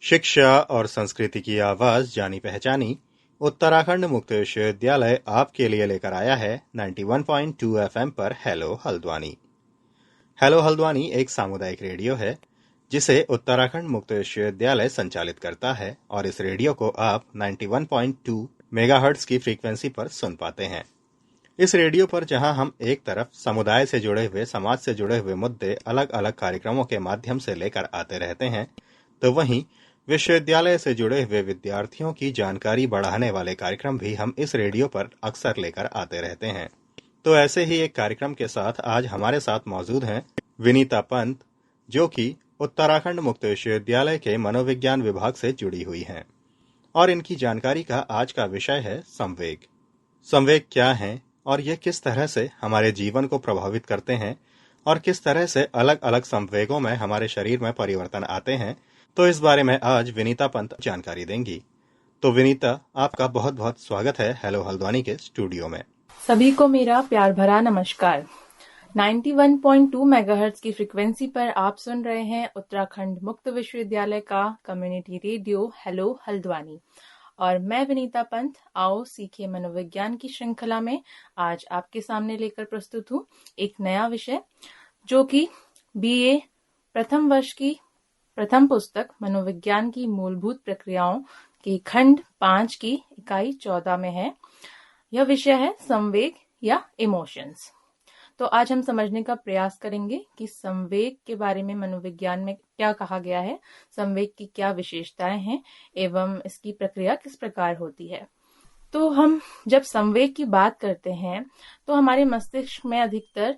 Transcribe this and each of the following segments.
शिक्षा और संस्कृति की आवाज जानी पहचानी उत्तराखंड मुक्त विश्वविद्यालय आपके लिए लेकर आया है 91.2 एफएम पर हेलो हल्द्वानी। हेलो हल्द्वानी एक सामुदायिक रेडियो है जिसे उत्तराखंड मुक्त विश्वविद्यालय संचालित करता है और इस रेडियो को आप 91.2 मेगाहर्ट्ज की फ्रीक्वेंसी पर सुन पाते हैं। इस रेडियो पर जहां हम एक तरफ समुदाय से जुड़े हुए, समाज से जुड़े हुए मुद्दे अलग अलग कार्यक्रमों के माध्यम से लेकर आते रहते हैं, तो वहीं विश्वविद्यालय से जुड़े हुए विद्यार्थियों की जानकारी बढ़ाने वाले कार्यक्रम भी हम इस रेडियो पर अक्सर लेकर आते रहते हैं। तो ऐसे ही एक कार्यक्रम के साथ आज हमारे साथ मौजूद हैं विनीता पंत, जो कि उत्तराखंड मुक्त विश्वविद्यालय के मनोविज्ञान विभाग से जुड़ी हुई हैं, और इनकी जानकारी का आज का विषय है संवेग। संवेग क्या हैं और ये किस तरह से हमारे जीवन को प्रभावित करते हैं और किस तरह से अलग अलग संवेगों में हमारे शरीर में परिवर्तन आते हैं, तो इस बारे में आज विनीता पंत जानकारी देंगी। तो विनीता, आपका बहुत बहुत स्वागत है हेलो हल्द्वानी के स्टूडियो में। सभी को मेरा प्यार भरा नमस्कार। 91.2 मेगाहर्ट्ज की फ्रीक्वेंसी पर आप सुन रहे हैं उत्तराखंड मुक्त विश्वविद्यालय का कम्युनिटी रेडियो हेलो हल्द्वानी, और मैं विनीता पंत आओ सीखे मनोविज्ञान की श्रृंखला में आज आपके सामने लेकर प्रस्तुत हूँ एक नया विषय, जो कि बीए प्रथम वर्ष की प्रथम पुस्तक मनोविज्ञान की मूलभूत प्रक्रियाओं के खंड 5 की इकाई 14 में है। यह विषय है संवेग या इमोशंस। तो आज हम समझने का प्रयास करेंगे कि संवेग के बारे में मनोविज्ञान में क्या कहा गया है, संवेग की क्या विशेषताएं हैं एवं इसकी प्रक्रिया किस प्रकार होती है। तो हम जब संवेग की बात करते हैं तो हमारे मस्तिष्क में अधिकतर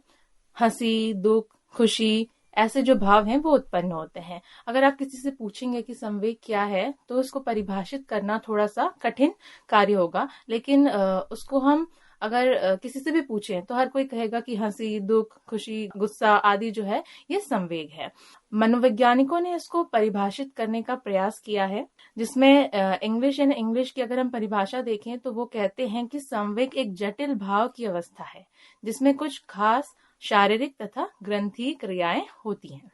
हंसी, दुख, खुशी ऐसे जो भाव हैं वो उत्पन्न होते हैं। अगर आप किसी से पूछेंगे कि संवेग क्या है तो उसको परिभाषित करना थोड़ा सा कठिन कार्य होगा, लेकिन उसको हम अगर किसी से भी पूछें तो हर कोई कहेगा कि हंसी, दुख, खुशी, गुस्सा आदि जो है ये संवेग है। मनोवैज्ञानिकों ने इसको परिभाषित करने का प्रयास किया है, जिसमें इंग्लिश की अगर हम परिभाषा देखें तो वो कहते हैं कि संवेग एक जटिल भाव की अवस्था है जिसमें कुछ खास शारीरिक तथा ग्रंथी क्रियाएं होती हैं।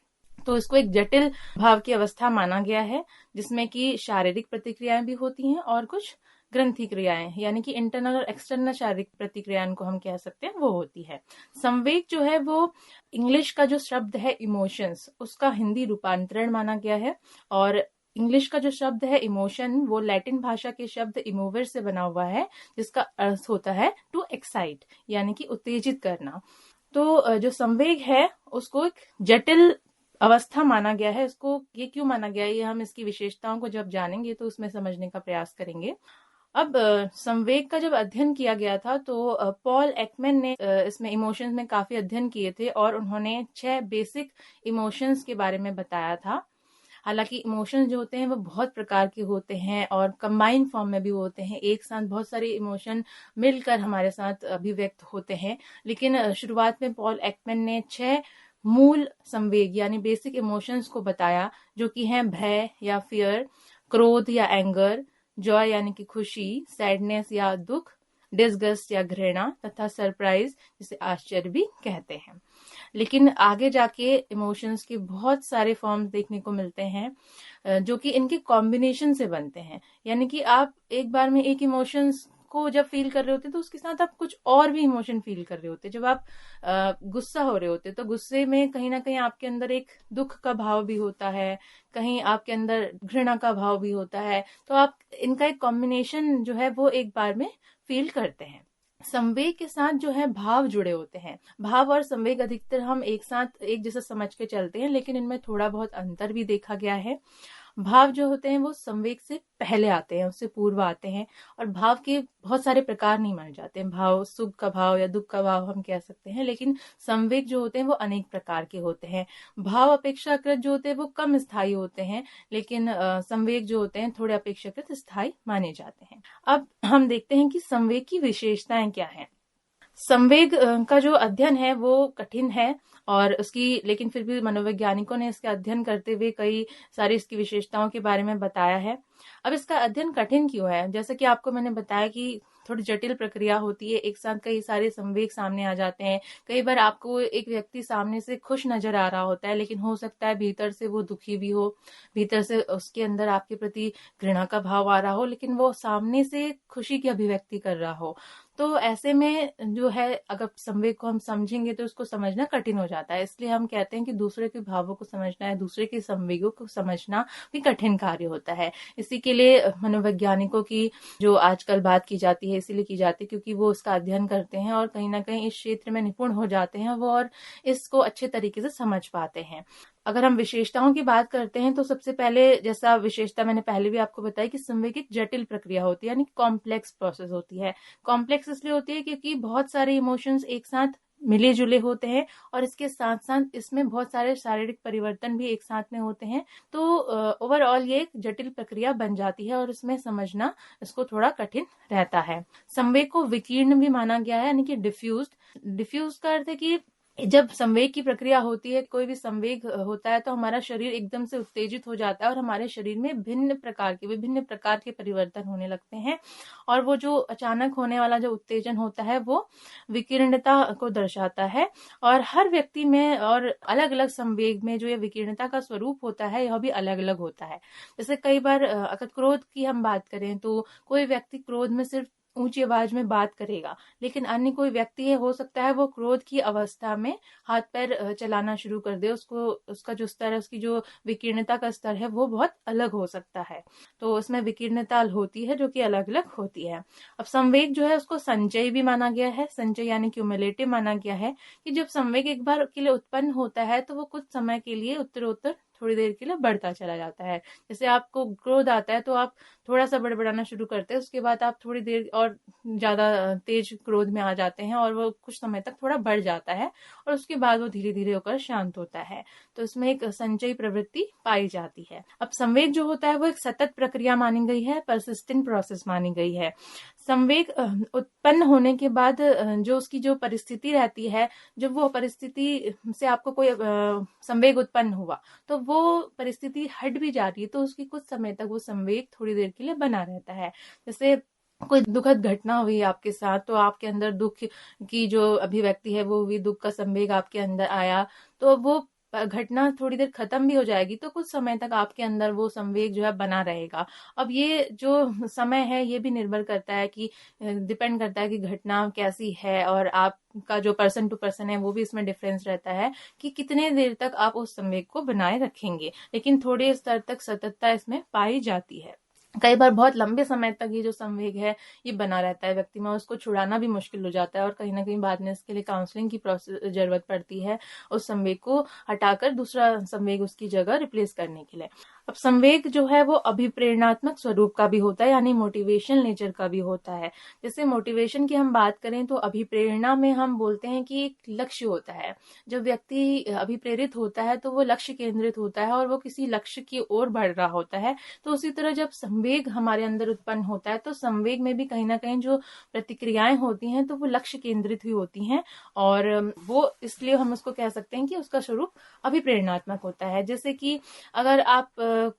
तो इसको एक जटिल भाव की अवस्था माना गया है जिसमें कि शारीरिक प्रतिक्रियाएं भी होती हैं और कुछ ग्रंथी क्रियाएं, यानी कि इंटरनल और एक्सटर्नल शारीरिक प्रतिक्रियाएं को हम कह सकते हैं, वो होती है। संवेग जो है वो इंग्लिश का जो शब्द है इमोशंस, उसका हिंदी रूपांतरण माना गया है, और इंग्लिश का जो शब्द है इमोशन वो लैटिन भाषा के शब्द इमोवर से बना हुआ है, जिसका अर्थ होता है टू एक्साइट, यानी कि उत्तेजित करना। तो जो संवेग है उसको एक जटिल अवस्था माना गया है। इसको ये क्यों माना गया है, ये हम इसकी विशेषताओं को जब जानेंगे तो उसमें समझने का प्रयास करेंगे। अब संवेग का जब अध्ययन किया गया था तो पॉल एकमैन ने इसमें इमोशंस में काफी अध्ययन किए थे और उन्होंने 6 बेसिक इमोशंस के बारे में बताया था। हालांकि इमोशंस जो होते हैं वो बहुत प्रकार के होते हैं और कंबाइन फॉर्म में भी होते हैं, एक साथ बहुत सारे इमोशन मिलकर हमारे साथ अभिव्यक्त होते हैं। लेकिन शुरुआत में पॉल एकमैन ने 6 मूल संवेग यानी बेसिक इमोशंस को बताया, जो कि हैं भय या फियर, क्रोध या एंगर, जॉय यानी कि खुशी, सैडनेस या दुख, डिसगस्ट या घृणा, तथा सरप्राइज जिसे आश्चर्य भी कहते हैं। लेकिन आगे जाके इमोशंस के बहुत सारे फॉर्म्स देखने को मिलते हैं जो कि इनके कॉम्बिनेशन से बनते हैं, यानी कि आप एक बार में एक इमोशंस को जब फील कर रहे होते तो उसके साथ आप कुछ और भी इमोशन फील कर रहे होते। जब आप गुस्सा हो रहे होते तो गुस्से में कहीं ना कहीं आपके अंदर एक दुख का भाव भी होता है, कहीं आपके अंदर घृणा का भाव भी होता है। तो आप इनका एक कॉम्बिनेशन जो है वो एक बार में फील करते हैं। संवेग के साथ जो है भाव जुड़े होते हैं। भाव और संवेग अधिकतर हम एक साथ एक जैसा समझ के चलते हैं, लेकिन इनमें थोड़ा बहुत अंतर भी देखा गया है। भाव जो होते हैं वो संवेग से पहले आते हैं, उससे पूर्व आते हैं, और भाव के बहुत सारे प्रकार नहीं माने जाते हैं। भाव सुख का भाव या दुख का भाव हम कह सकते हैं, लेकिन संवेग जो होते हैं वो अनेक प्रकार के होते हैं। भाव अपेक्षाकृत जो होते हैं वो कम स्थायी होते हैं, लेकिन संवेग जो होते हैं थोड़े अपेक्षाकृत स्थायी माने जाते हैं। अब हम देखते हैं कि संवेग की विशेषताएं क्या हैं। संवेग का जो अध्ययन है वो कठिन है और उसकी, लेकिन फिर भी मनोवैज्ञानिकों ने इसका अध्ययन करते हुए कई सारी इसकी विशेषताओं के बारे में बताया है। अब इसका अध्ययन कठिन क्यों है? जैसे कि आपको मैंने बताया कि थोड़ी जटिल प्रक्रिया होती है। एक साथ कई सारे संवेग सामने आ जाते हैं। कई बार आपको एक व्यक्ति सामने से खुश नजर आ रहा होता है, लेकिन हो सकता है भीतर से वो दुखी भी हो, भीतर से उसके अंदर आपके प्रति घृणा का भाव आ रहा हो, लेकिन वो सामने से खुशी की अभिव्यक्ति कर रहा हो। तो ऐसे में जो है, अगर संवेग को हम समझेंगे तो उसको समझना कठिन हो जाता है। इसलिए हम कहते हैं कि दूसरे के भावों को समझना है, दूसरे के संवेगों को समझना भी कठिन कार्य होता है। इसी के लिए मनोवैज्ञानिकों की जो आजकल बात की जाती है, इसीलिए की जाती है क्योंकि वो उसका अध्ययन करते हैं और कहीं ना कहीं इस क्षेत्र में निपुण हो जाते हैं वो, और इसको अच्छे तरीके से समझ पाते हैं। अगर हम विशेषताओं की बात करते हैं तो सबसे पहले, जैसा विशेषता मैंने पहले भी आपको बताई, कि संवेग एक जटिल प्रक्रिया होती है, यानी कॉम्प्लेक्स प्रोसेस होती है। कॉम्प्लेक्स इसलिए होती है क्योंकि बहुत सारे इमोशंस एक साथ मिले जुले होते हैं, और इसके साथ साथ इसमें बहुत सारे शारीरिक परिवर्तन भी एक साथ में होते हैं। तो ओवरऑल ये एक जटिल प्रक्रिया बन जाती है और इसमें समझना इसको थोड़ा कठिन रहता है। संवेग को विकीर्ण भी माना गया है, यानी कि डिफ्यूज का अर्थ है कि जब संवेग की प्रक्रिया होती है, कोई भी संवेग होता है, तो हमारा शरीर एकदम से उत्तेजित हो जाता है और हमारे शरीर में विभिन्न प्रकार के परिवर्तन होने लगते हैं। और वो जो अचानक होने वाला जो उत्तेजन होता है वो विकीर्णता को दर्शाता है। और हर व्यक्ति में और अलग अलग संवेग में जो ये विकीर्णता का स्वरूप होता है, यह भी अलग अलग होता है। जैसे कई बार अगर क्रोध की हम बात करें तो कोई व्यक्ति क्रोध में सिर्फ ऊंची आवाज में बात करेगा, लेकिन अन्य कोई व्यक्ति है, हो सकता है वो क्रोध की अवस्था में हाथ पैर चलाना शुरू कर दे, उसका जो स्तर है, उसकी जो विकीर्णता का स्तर है वो बहुत अलग हो सकता है। तो उसमें विकीर्णता होती है जो कि अलग अलग होती है। अब संवेग जो है उसको संचय भी माना गया है। संचय यानी क्यूमुलेटिव माना गया है कि जब संवेग एक बार के लिए उत्पन्न होता है तो वो कुछ समय के लिए उत्तरोत्तर थोड़ी देर के लिए बढ़ता चला जाता है। जैसे आपको क्रोध आता है तो आप थोड़ा सा बड़बड़ाना शुरू करते हैं, उसके बाद आप थोड़ी देर और ज्यादा तेज क्रोध में आ जाते हैं और वो कुछ समय तक थोड़ा बढ़ जाता है और उसके बाद वो धीरे धीरे होकर शांत होता है। तो इसमें एक संचयी प्रवृत्ति पाई जाती है। अब संवेग जो होता है वो एक सतत प्रक्रिया मानी गई है, परसिस्टेंट प्रोसेस मानी गई है। संवेग उत्पन्न होने के बाद जो उसकी जो परिस्थिति रहती है, जब वो परिस्थिति से आपको कोई संवेग उत्पन्न हुआ तो वो परिस्थिति हट भी जाती है, तो उसकी कुछ समय तक वो संवेग थोड़ी देर के लिए बना रहता है। जैसे कोई दुखद घटना हुई आपके साथ, तो आपके अंदर दुख की जो अभिव्यक्ति है वो हुई, दुख का संवेग आपके अंदर आया, तो वो घटना थोड़ी देर खत्म भी हो जाएगी, तो कुछ समय तक आपके अंदर वो संवेग जो है बना रहेगा। अब ये जो समय है ये भी निर्भर करता है कि डिपेंड करता है कि घटना कैसी है, और आपका जो पर्सन टू पर्सन है वो भी इसमें डिफरेंस रहता है कि कितने देर तक आप उस संवेग को बनाए रखेंगे। लेकिन थोड़े स्तर तक सततता इसमें पाई जाती है। कई बार बहुत लंबे समय तक ये जो संवेग है ये बना रहता है व्यक्ति में, उसको छुड़ाना भी मुश्किल हो जाता है और कहीं ना कहीं बाद में इसके लिए काउंसलिंग की जरूरत पड़ती है उस संवेग को हटाकर दूसरा संवेग उसकी जगह रिप्लेस करने के लिए। अब संवेग जो है वो अभिप्रेरणात्मक स्वरूप का भी होता है, यानी मोटिवेशनल नेचर का भी होता है। जैसे मोटिवेशन की हम बात करें तो अभिप्रेरणा में हम बोलते हैं कि एक लक्ष्य होता है। जब व्यक्ति अभिप्रेरित होता है तो वो लक्ष्य केंद्रित होता है और वो किसी लक्ष्य की ओर बढ़ रहा होता है। तो उसी तरह जब संवेग हमारे अंदर उत्पन्न होता है तो संवेग में भी कहीं ना कहीं जो प्रतिक्रियाएं होती हैं तो वो लक्ष्य केंद्रित ही होती हैं, और वो इसलिए हम उसको कह सकते हैं कि उसका स्वरूप अभिप्रेरणात्मक होता है। जैसे कि अगर आप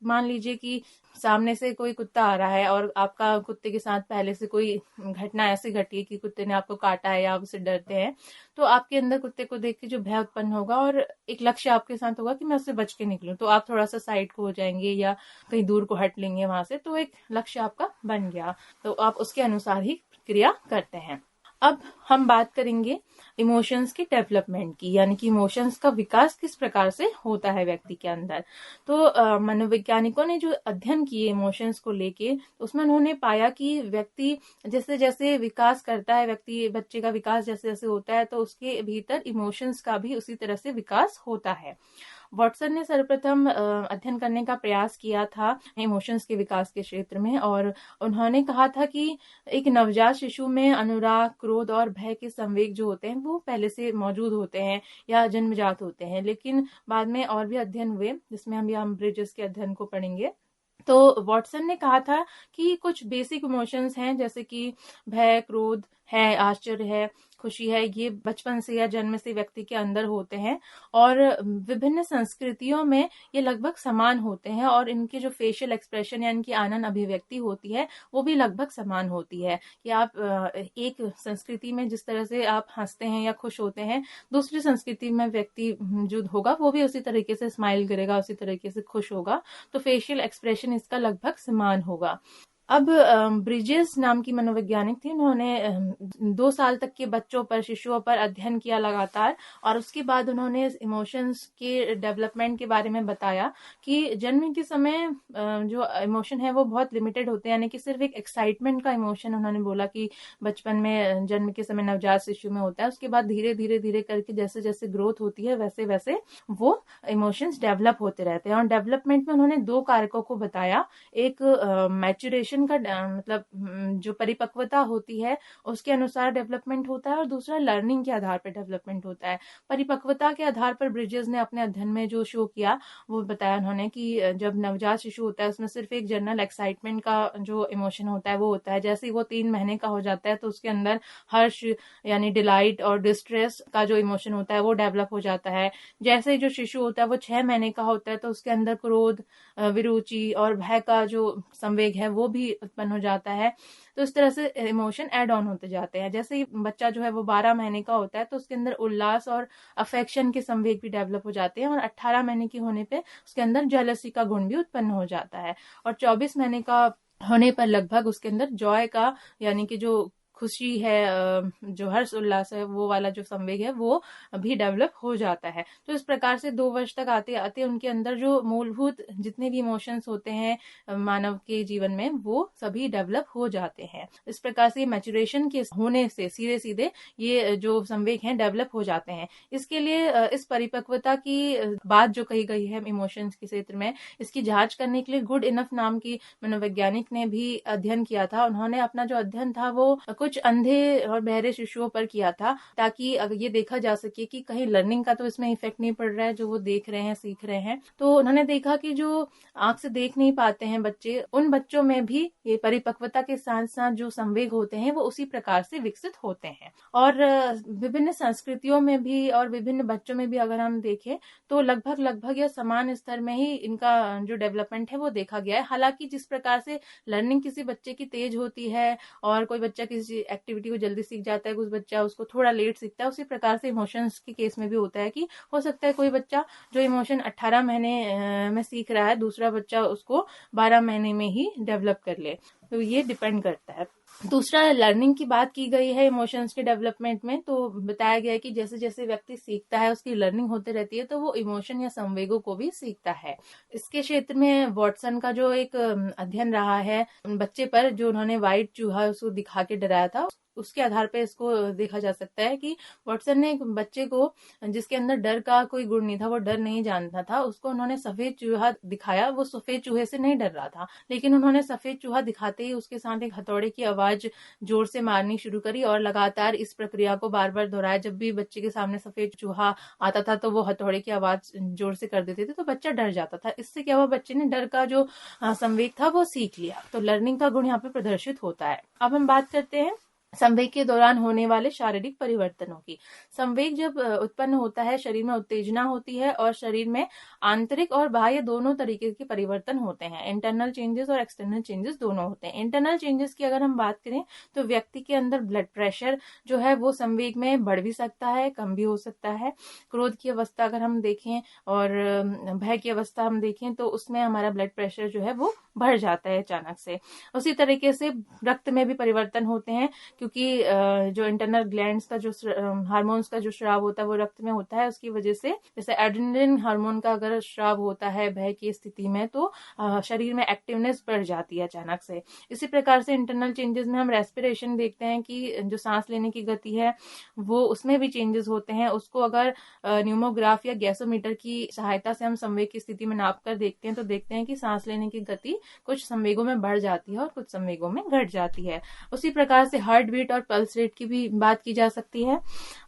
मान लीजिए कि सामने से कोई कुत्ता आ रहा है और आपका कुत्ते के साथ पहले से कोई घटना ऐसी घटी है कि कुत्ते ने आपको काटा है या आप उससे डरते हैं, तो आपके अंदर कुत्ते को देख के जो भय उत्पन्न होगा और एक लक्ष्य आपके साथ होगा कि मैं उससे बच के निकलूं, तो आप थोड़ा सा साइड को हो जाएंगे या कहीं दूर को हट लेंगे वहां से, तो एक लक्ष्य आपका बन गया, तो आप उसके अनुसार ही क्रिया करते हैं। अब हम बात करेंगे इमोशंस की डेवलपमेंट की, यानी कि इमोशंस का विकास किस प्रकार से होता है व्यक्ति के अंदर। तो मनोवैज्ञानिकों ने जो अध्ययन किए इमोशंस को लेके, उसमें उन्होंने पाया कि व्यक्ति जैसे जैसे विकास करता है, बच्चे का विकास जैसे जैसे होता है तो उसके भीतर इमोशंस का भी उसी तरह से विकास होता है। वॉटसन ने सर्वप्रथम अध्ययन करने का प्रयास किया था इमोशंस के विकास के क्षेत्र में, और उन्होंने कहा था कि एक नवजात शिशु में अनुराग, क्रोध और भय के संवेग जो होते हैं वो पहले से मौजूद होते हैं या जन्मजात होते हैं, लेकिन बाद में और भी अध्ययन हुए जिसमें हम ब्रिजेस के अध्ययन को पढ़ेंगे। तो वॉटसन ने कहा था कि कुछ बेसिक इमोशंस हैं जैसे कि भय, क्रोध है, आश्चर्य है, खुशी है ये बचपन से या जन्म से व्यक्ति के अंदर होते हैं और विभिन्न संस्कृतियों में ये लगभग समान होते हैं और इनके जो फेशियल एक्सप्रेशन या इनकी आनंद अभिव्यक्ति होती है वो भी लगभग समान होती है कि आप एक संस्कृति में जिस तरह से आप हंसते हैं या खुश होते हैं, दूसरी संस्कृति में व्यक्ति जो होगा वो भी उसी तरीके से स्माइल करेगा, उसी तरीके से खुश होगा। तो फेशियल एक्सप्रेशन इसका लगभग समान होगा। अब ब्रिजेस नाम की मनोवैज्ञानिक थी, उन्होंने 2 साल तक के बच्चों पर, शिशुओं पर अध्ययन किया लगातार और उसके बाद उन्होंने इमोशंस के डेवलपमेंट के बारे में बताया कि जन्म के समय जो इमोशन है वो बहुत लिमिटेड होते हैं, यानी कि सिर्फ एक एक्साइटमेंट का इमोशन उन्होंने बोला कि बचपन में जन्म के समय नवजात शिशु में होता है। उसके बाद धीरे धीरे धीरे करके जैसे जैसे ग्रोथ होती है वैसे वैसे वो इमोशंस डेवलप होते रहते हैं। और डेवलपमेंट में उन्होंने 2 कारकों को बताया, एक मैच्योरेशन का मतलब जो परिपक्वता होती है उसके अनुसार डेवलपमेंट होता है और दूसरा लर्निंग के आधार पर डेवलपमेंट होता है। परिपक्वता के आधार पर ब्रिजेस ने अपने अध्ययन में जो शो किया वो बताया उन्होंने कि जब नवजात शिशु होता है उसमें सिर्फ एक जनरल एक्साइटमेंट का जो इमोशन होता है वो होता है। जैसे ही वो 3 महीने का हो जाता है तो उसके अंदर हर्ष यानी डिलाइट और डिस्ट्रेस का जो इमोशन होता है वो डेवलप हो जाता है। जैसे ही जो शिशु होता है वो 6 महीने का होता है तो उसके अंदर क्रोध, विरुचि और भय का जो संवेग है वो भी उत्पन्न हो जाता है। तो इस तरह से इमोशन ऐड ऑन होते जाते हैं। जैसे ही बच्चा जो है वो 12 महीने का होता है तो उसके अंदर उल्लास और अफेक्शन के संवेग भी डेवलप हो जाते हैं और 18 महीने की होने पे उसके अंदर जेलसी का गुण भी उत्पन्न हो जाता है और 24 महीने का होने पर लगभग उसके अंदर जॉय का यानी कि जो खुशी है, जो हर्ष उल्लास है, वो वाला जो संवेग है वो भी डेवलप हो जाता है। तो इस प्रकार से 2 वर्ष तक आते आते उनके अंदर जो मूलभूत जितने भी इमोशंस होते हैं मानव के जीवन में वो सभी डेवलप हो जाते हैं। इस प्रकार से मैच्योरेशन के होने से सीधे सीधे ये जो संवेग हैं डेवलप हो जाते हैं। इसके लिए इस परिपक्वता की बात जो कही गई है इमोशंस के क्षेत्र में, इसकी जांच करने के लिए गुड इनफ नाम की मनोवैज्ञानिक ने भी अध्ययन किया था। उन्होंने अपना जो अध्ययन था वो कुछ अंधे और बहरे शिशुओं पर किया था ताकि अगर ये देखा जा सके कि कहीं लर्निंग का तो इसमें इफेक्ट नहीं पड़ रहा है, जो वो देख रहे हैं, सीख रहे हैं। तो उन्होंने देखा कि जो आंख से देख नहीं पाते हैं बच्चे, उन बच्चों में भी ये परिपक्वता के साथ साथ जो संवेग होते हैं वो उसी प्रकार से विकसित होते हैं। और विभिन्न संस्कृतियों में भी और विभिन्न बच्चों में भी अगर हम देखें तो लगभग या समान स्तर में ही इनका जो डेवलपमेंट है वो देखा गया है। हालांकि जिस प्रकार से लर्निंग किसी बच्चे की तेज होती है और कोई बच्चा किसी एक्टिविटी को जल्दी सीख जाता है, कुछ बच्चा उसको थोड़ा लेट सीखता है, उसी प्रकार से इमोशंस के केस में भी होता है कि हो सकता है कोई बच्चा जो इमोशन 18 महीने में सीख रहा है, दूसरा बच्चा उसको 12 महीने में ही डेवलप कर ले। तो ये डिपेंड करता है। दूसरा, लर्निंग की बात की गई है इमोशंस के डेवलपमेंट में, तो बताया गया है कि जैसे जैसे व्यक्ति सीखता है उसकी लर्निंग होती रहती है तो वो इमोशन या संवेगों को भी सीखता है। इसके क्षेत्र में वॉटसन का जो एक अध्ययन रहा है बच्चे पर, जो उन्होंने व्हाइट चूहा उसको दिखा के डराया था, उसके आधार पर इसको देखा जा सकता है कि वॉटसन ने एक बच्चे को जिसके अंदर डर का कोई गुण नहीं था, वो डर नहीं जानता था, उसको उन्होंने सफेद चूहा दिखाया। वो सफेद चूहे से नहीं डर रहा था, लेकिन उन्होंने सफेद चूहा दिखाते ही उसके साथ एक हथौड़े की आवाज जोर से मारनी शुरू करी और लगातार इस प्रक्रिया को बार बार दोहराया। जब भी बच्चे के सामने सफेद चूहा आता था तो वो हथौड़े की आवाज जोर से कर देते थे तो बच्चा डर जाता था। इससे क्या हुआ, बच्चे ने डर का जो संवेग था वो सीख लिया। तो लर्निंग का गुण यहाँ पे प्रदर्शित होता है। अब हम बात करते हैं संवेग के दौरान होने वाले शारीरिक परिवर्तनों की। संवेग जब उत्पन्न होता है, शरीर में उत्तेजना होती है और शरीर में आंतरिक और बाह्य दोनों तरीके के परिवर्तन होते हैं। इंटरनल चेंजेस और एक्सटर्नल चेंजेस दोनों होते हैं। इंटरनल चेंजेस की अगर हम बात करें तो व्यक्ति के अंदर ब्लड प्रेशर जो है वो संवेग में बढ़ भी सकता है, कम भी हो सकता है। क्रोध की अवस्था अगर हम देखें और भय की अवस्था हम देखें तो उसमें हमारा ब्लड प्रेशर जो है वो बढ़ जाता है अचानक से। उसी तरीके से रक्त में भी परिवर्तन होते हैं, क्योंकि जो इंटरनल ग्लैंड्स का जो हार्मोन्स का जो स्राव होता है वो रक्त में होता है। उसकी वजह से जैसे एड्रेनलिन हार्मोन का अगर स्राव होता है भय की स्थिति में तो शरीर में एक्टिवनेस बढ़ जाती है अचानक से। इसी प्रकार से इंटरनल चेंजेस में हम रेस्पिरेशन देखते हैं कि जो सांस लेने की गति है वो उसमें भी चेंजेस होते हैं। उसको अगर न्यूमोग्राफ या गैसोमीटर की सहायता से हम संवेग की स्थिति में नाप कर देखते हैं तो देखते हैं कि सांस लेने की गति कुछ संवेगों में बढ़ जाती है और कुछ संवेगों में घट जाती है। उसी प्रकार से हार्ट बीट और पल्स रेट की भी बात की जा सकती है।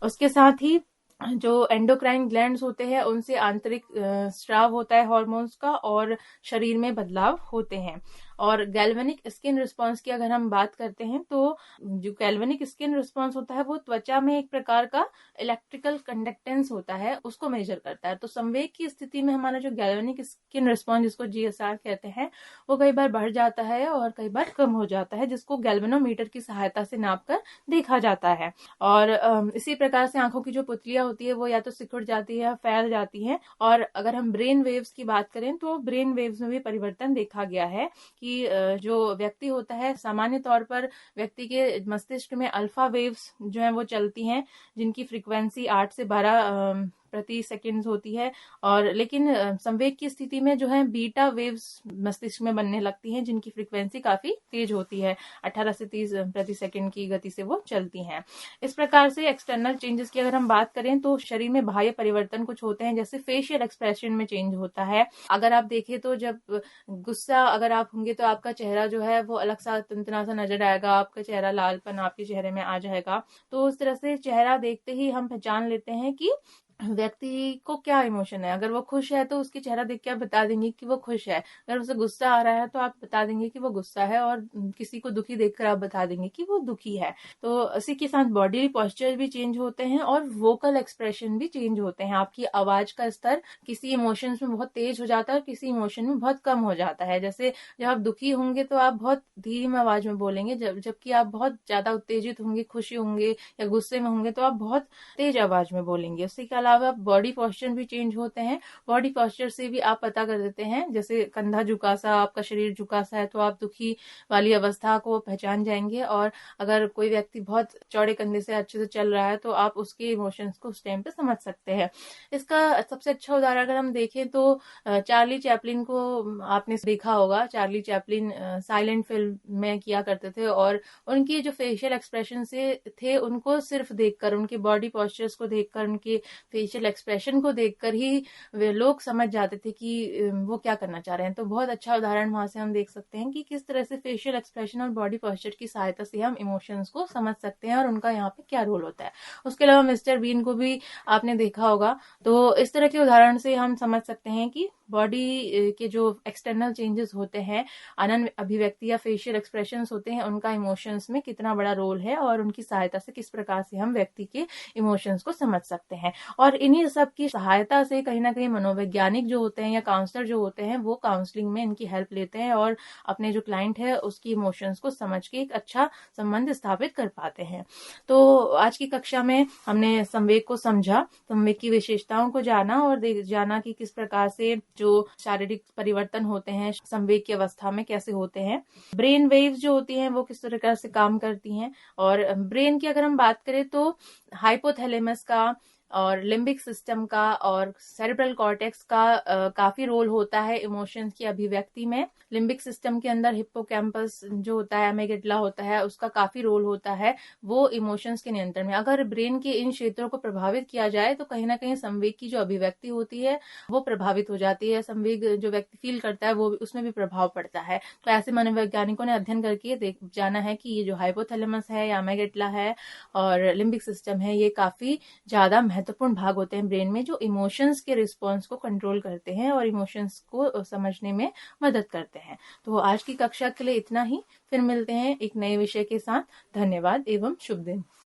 उसके साथ ही जो एंडोक्राइन ग्लैंड्स होते हैं उनसे आंतरिक स्राव होता है हार्मोन्स का और शरीर में बदलाव होते हैं। और गैल्वेनिक स्किन रिस्पॉन्स की अगर हम बात करते हैं तो जो गैल्वेनिक स्किन रिस्पॉन्स होता है वो त्वचा में एक प्रकार का इलेक्ट्रिकल कंडक्टेंस होता है, उसको मेजर करता है। तो संवेग की स्थिति में हमारा जो गैल्वेनिक स्किन रिस्पॉन्स, जिसको GSR कहते हैं, वो कई बार बढ़ जाता है और कई बार कम हो जाता है, जिसको गैल्वेनोमीटर की सहायता से नापकर देखा जाता है। और इसी प्रकार से आंखों की जो पुतलियां होती है वो या तो सिकुड़ जाती है, फैल जाती है। और अगर हम ब्रेन वेव्स की बात करें तो ब्रेन वेव्स में भी परिवर्तन देखा गया है कि जो व्यक्ति होता है, सामान्य तौर पर व्यक्ति के मस्तिष्क में अल्फा वेव्स जो है वो चलती हैं, जिनकी फ्रीक्वेंसी 8 से 12 प्रति सेकंड होती है। और लेकिन संवेग की स्थिति में जो है बीटा वेव्स मस्तिष्क में बनने लगती हैं, जिनकी फ्रीक्वेंसी काफी तेज होती है, 18 से 30 प्रति सेकंड की गति से वो चलती हैं। इस प्रकार से एक्सटर्नल चेंजेस की अगर हम बात करें तो शरीर में बाह्य परिवर्तन कुछ होते हैं, जैसे फेशियल एक्सप्रेशन में चेंज होता है। अगर आप देखें तो जब गुस्सा अगर आप होंगे तो आपका चेहरा जो है वो अलग सा तुनतना सा नजर आएगा, आपका चेहरा लालपन आपके चेहरे में आ जाएगा। तो उस तरह से चेहरा देखते ही हम पहचान लेते हैं कि व्यक्ति को क्या इमोशन है। अगर वो खुश है तो उसकी चेहरा देख के आप बता देंगे कि वो खुश है, अगर उसे गुस्सा आ रहा है तो आप बता देंगे कि वो गुस्सा है, और किसी को दुखी देखकर आप बता देंगे कि वो दुखी है। तो इसी के साथ बॉडी पोस्चर भी चेंज होते हैं और वोकल एक्सप्रेशन भी चेंज होते हैं। आपकी आवाज का स्तर किसी इमोशंस में बहुत तेज हो जाता है और किसी इमोशन में बहुत कम हो जाता है। जैसे जब आप दुखी होंगे तो आप बहुत धीमी आवाज में बोलेंगे, जबकि आप बहुत ज्यादा उत्तेजित होंगे, खुशी होंगे या गुस्से में होंगे तो आप बहुत तेज आवाज में बोलेंगे। उसके अलावा बॉडी पोस्चर भी चेंज होते हैं। बॉडी पोस्चर से भी आप पता कर देते हैं, जैसे कंधा झुका सा, आपका शरीर झुका सा है तो आप दुखी वाली अवस्था को पहचान जाएंगे। और अगर कोई व्यक्ति बहुत चौड़े कंधे से अच्छे से चल रहा है तो आप उसके इमोशंस को उस टाइम पे समझ सकते हैं। इसका सबसे अच्छा उदाहरण अगर हम देखें तो चार्ली चैपलिन को आपने देखा होगा। चार्ली चैपलिन साइलेंट फिल्म में किया करते थे और उनकी जो फेशियल एक्सप्रेशन से थे, उनको सिर्फ देखकर, उनके बॉडी पोस्चर्स को देखकर, उनके फेशियल एक्सप्रेशन को देखकर ही वे लोग समझ जाते थे कि वो क्या करना चाह रहे हैं। तो बहुत अच्छा उदाहरण वहां से हम देख सकते हैं कि किस तरह से फेशियल एक्सप्रेशन और बॉडी पोस्चर की सहायता से हम इमोशंस को समझ सकते हैं और उनका यहाँ पे क्या रोल होता है। उसके अलावा मिस्टर बीन को भी आपने देखा होगा। तो इस तरह के उदाहरण से हम समझ सकते हैं कि बॉडी के जो एक्सटर्नल चेंजेस होते हैं, आनंद अभिव्यक्ति या फेशियल एक्सप्रेशंस होते हैं, उनका इमोशंस में कितना बड़ा रोल है और उनकी सहायता से किस प्रकार से हम व्यक्ति के इमोशंस को समझ सकते हैं। और इन्हीं सब की सहायता से कहीं ना कहीं मनोवैज्ञानिक जो होते हैं या काउंसलर जो होते हैं वो काउंसलिंग में इनकी हेल्प लेते हैं और अपने जो क्लाइंट है उसकी इमोशंस को समझ के एक अच्छा संबंध स्थापित कर पाते हैं। तो आज की कक्षा में हमने संवेग को समझा, संवेग की विशेषताओं को जाना और जाना कि किस प्रकार से जो शारीरिक परिवर्तन होते हैं संवेग की अवस्था में कैसे होते हैं। ब्रेन वेव्स जो होती हैं वो किस तरह से काम करती हैं। और ब्रेन की अगर हम बात करें तो हाइपोथैलेमस का और लिम्बिक सिस्टम का और सेरेब्रल कॉर्टेक्स का काफी रोल होता है इमोशंस की अभिव्यक्ति में। लिम्बिक सिस्टम के अंदर हिप्पोकैम्पस जो होता है, अमेगिडला होता है, उसका काफी रोल होता है वो इमोशंस के नियंत्रण में। अगर ब्रेन के इन क्षेत्रों को प्रभावित किया जाए तो कहीं ना कहीं संवेग की जो अभिव्यक्ति होती है वो प्रभावित हो जाती है। संवेग जो व्यक्ति फील करता है वो उसमें भी प्रभाव पड़ता है। तो ऐसे मनोवैज्ञानिकों ने अध्ययन करके जाना है कि ये जो हाइपोथैलेमस है या अमेगिडला है और लिम्बिक सिस्टम है, ये काफी ज्यादा महत्वपूर्ण भाग होते हैं ब्रेन में, जो इमोशंस के रिस्पॉन्स को कंट्रोल करते हैं और इमोशंस को समझने में मदद करते हैं। तो आज की कक्षा के लिए इतना ही, फिर मिलते हैं एक नए विषय के साथ। धन्यवाद एवं शुभ दिन।